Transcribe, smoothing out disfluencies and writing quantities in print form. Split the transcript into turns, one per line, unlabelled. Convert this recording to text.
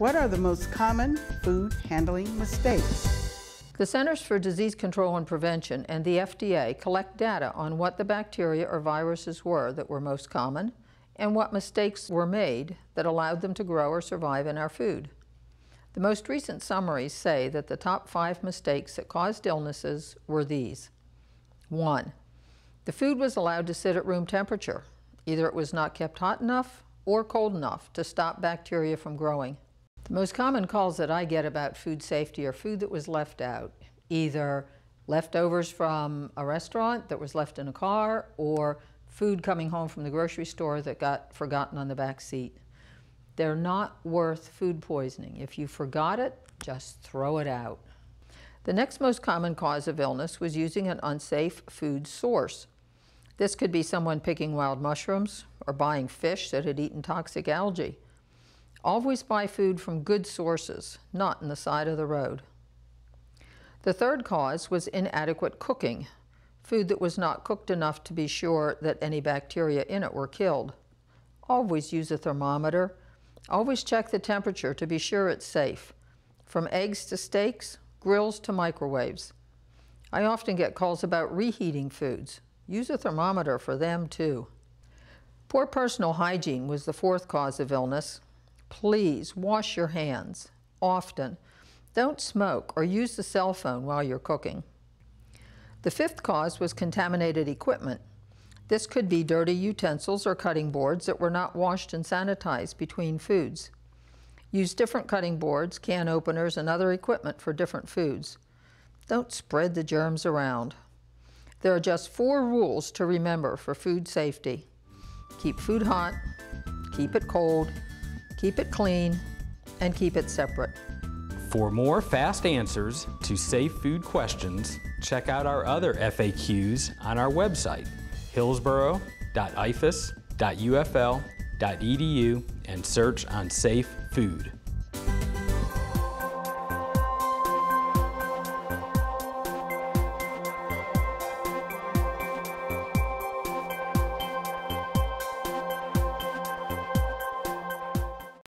What are the most common food handling mistakes?
The Centers for Disease Control and Prevention and the FDA collect data on what the bacteria or viruses were that were most common and what mistakes were made that allowed them to grow or survive in our food. The most recent summaries say that the top 5 mistakes that caused illnesses were these. 1. The food was allowed to sit at room temperature. Either it was not kept hot enough or cold enough to stop bacteria from growing. The most common calls that I get about food safety are food that was left out, either leftovers from a restaurant that was left in a car or food coming home from the grocery store that got forgotten on the back seat. They're not worth food poisoning. If you forgot it, just throw it out. The next most common cause of illness was using an unsafe food source. This could be someone picking wild mushrooms or buying fish that had eaten toxic algae. Always buy food from good sources, not on the side of the road. The third cause was inadequate cooking, food that was not cooked enough to be sure that any bacteria in it were killed. Always use a thermometer. Always check the temperature to be sure it's safe. From eggs to steaks, grills to microwaves. I often get calls about reheating foods. Use a thermometer for them too. Poor personal hygiene was the fourth cause of illness. Please wash your hands often. Don't smoke or use the cell phone while you're cooking. The fifth cause was contaminated equipment. This could be dirty utensils or cutting boards that were not washed and sanitized between foods. Use different cutting boards, can openers, and other equipment for different foods. Don't spread the germs around. There are just 4 rules to remember for food safety. Keep food hot, keep it cold, keep it clean, and keep it separate.
For more fast answers to safe food questions, check out our other FAQs on our website, hillsborough.ifas.ufl.edu, and search on safe food.